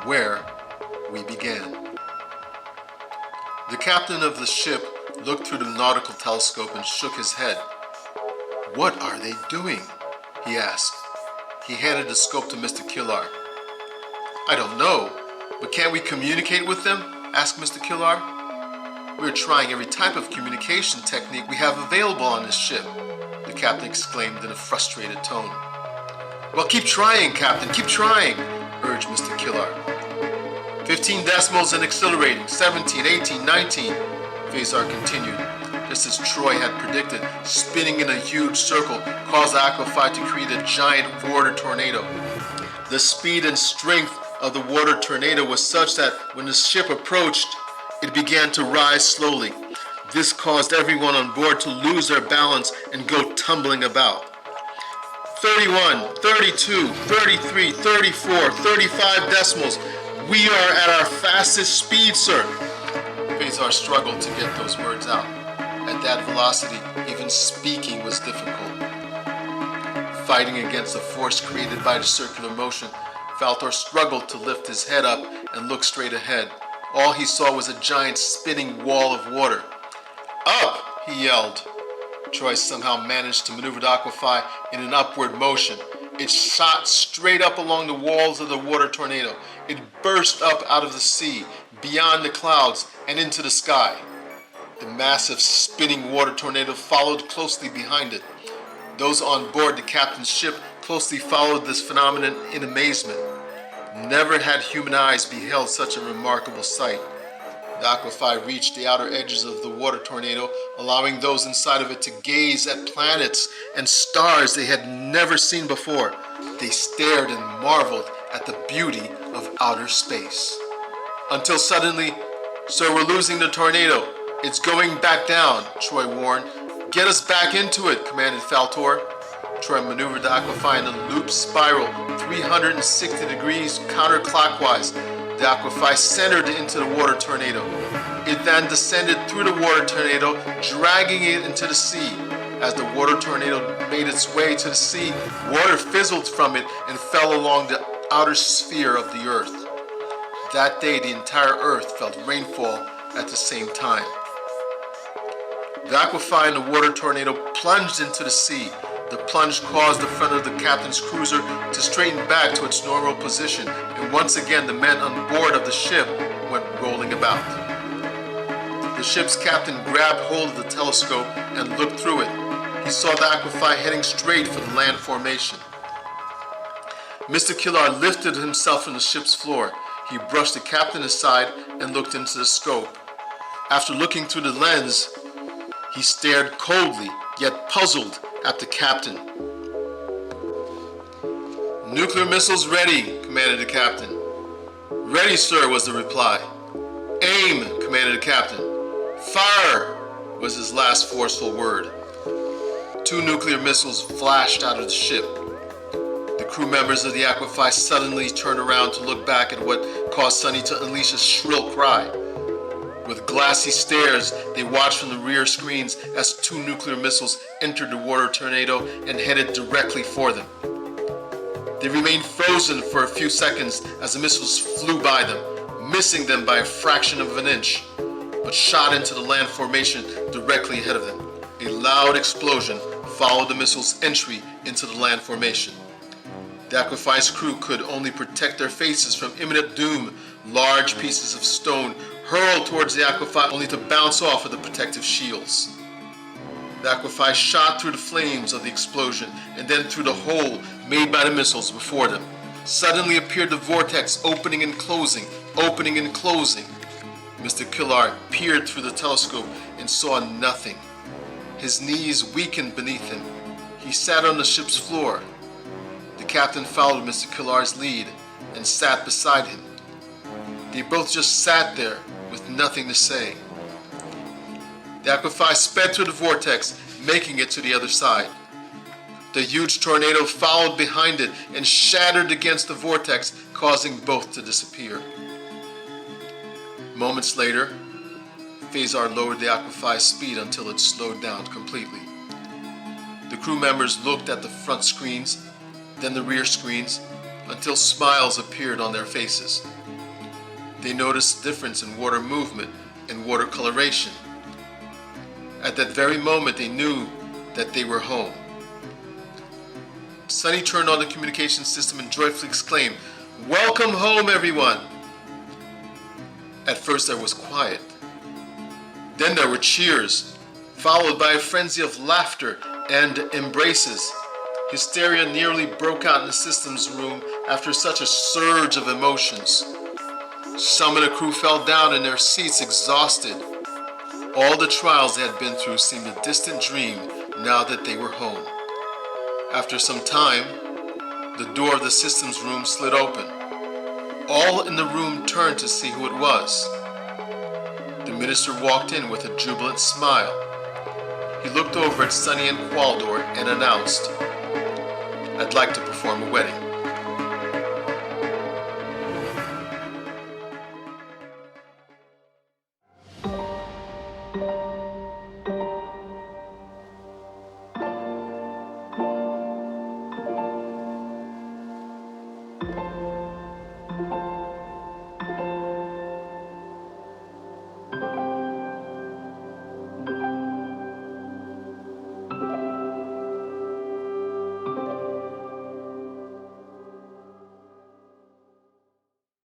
where we began. The captain of the ship looked through the nautical telescope and shook his head. "What are they doing?" he asked. He handed the scope to Mr. Killar. "I don't know, but can't we communicate with them?" asked Mr. Killar. "We're trying every type of communication technique we have available on this ship," the captain exclaimed in a frustrated tone. "Well, keep trying, Captain, keep trying," urged Mr. Killar. 15 decimals and accelerating, 17, 18, 19, Phasar continued. Just as Troy had predicted, spinning in a huge circle caused the Aqua Phi to create a giant water tornado. The speed and strength of the water tornado was such that when the ship approached, it began to rise slowly. This caused everyone on board to lose their balance and go tumbling about. 31, 32, 33, 34, 35 decimals. "We are at our fastest speed, sir." Phasar struggled to get those words out. At that velocity, even speaking was difficult. Fighting against the force created by the circular motion, Faltor struggled to lift his head up and look straight ahead. All he saw was a giant spinning wall of water. "Up!" he yelled. Troy somehow managed to maneuver the Aqua Phi in an upward motion. It shot straight up along the walls of the water tornado. It burst up out of the sea, beyond the clouds, and into the sky. The massive spinning water tornado followed closely behind it. Those on board the captain's ship closely followed this phenomenon in amazement. Never had human eyes beheld such a remarkable sight. The Aqua Phi reached the outer edges of the water tornado, allowing those inside of it to gaze at planets and stars they had never seen before. They stared and marveled at the beauty of outer space. Until suddenly, "Sir, we're losing the tornado. It's going back down," Troy warned. "Get us back into it," commanded Faltor. Troy maneuvered the Aqua Phi in a loop spiral 360 degrees counterclockwise. The Aqua Phi centered into the water tornado. It then descended through the water tornado, dragging it into the sea. As the water tornado made its way to the sea, water fizzled from it and fell along the outer sphere of the earth. That day, the entire earth felt rainfall at the same time. The Aqua Phi and the water tornado plunged into the sea. The plunge caused the front of the captain's cruiser to straighten back to its normal position, and once again the men on board of the ship went rolling about. The ship's captain grabbed hold of the telescope and looked through it. He saw the Aqua Phi heading straight for the land formation. Mr. Killar lifted himself from the ship's floor. He brushed the captain aside and looked into the scope. After looking through the lens, he stared coldly, yet puzzled, at the captain. "Nuclear missiles ready," commanded the captain. "Ready, sir," was the reply. "Aim," commanded the captain. "Fire," was his last forceful word. 2 nuclear missiles flashed out of the ship. The crew members of the Aqua Phi suddenly turned around to look back at what caused Sonny to unleash a shrill cry. With glassy stares, they watched from the rear screens as 2 nuclear missiles entered the water tornado and headed directly for them. They remained frozen for a few seconds as the missiles flew by them, missing them by a fraction of an inch, but shot into the land formation directly ahead of them. A loud explosion followed the missile's entry into the land formation. The Aqua Phi's crew could only protect their faces from imminent doom. Large pieces of stone hurled towards the Aqua Phi only to bounce off of the protective shields. The Aqua Phi shot through the flames of the explosion and then through the hole made by the missiles before them. Suddenly appeared the vortex, opening and closing, opening and closing. Mr. Killar peered through the telescope and saw nothing. His knees weakened beneath him. He sat on the ship's floor. The captain followed Mr. Killar's lead and sat beside him. They both just sat there with nothing to say. The Aqua Phi sped through the vortex, making it to the other side. The huge tornado followed behind it and shattered against the vortex, causing both to disappear. Moments later, Phasar lowered the Aqua Phi's speed until it slowed down completely. The crew members looked at the front screens, then the rear screens, until smiles appeared on their faces. They noticed the difference in water movement and water coloration. At that very moment, they knew that they were home. Sunny turned on the communication system and joyfully exclaimed, "Welcome home, everyone!" At first there was quiet. Then there were cheers, followed by a frenzy of laughter and embraces. Hysteria nearly broke out in the systems room after such a surge of emotions. Some in the crew fell down in their seats exhausted. All the trials they had been through seemed a distant dream now that they were home. After some time, the door of the systems room slid open. All in the room turned to see who it was. The minister walked in with a jubilant smile. He looked over at Sunny and Qualdor and announced, "I'd like to perform a wedding."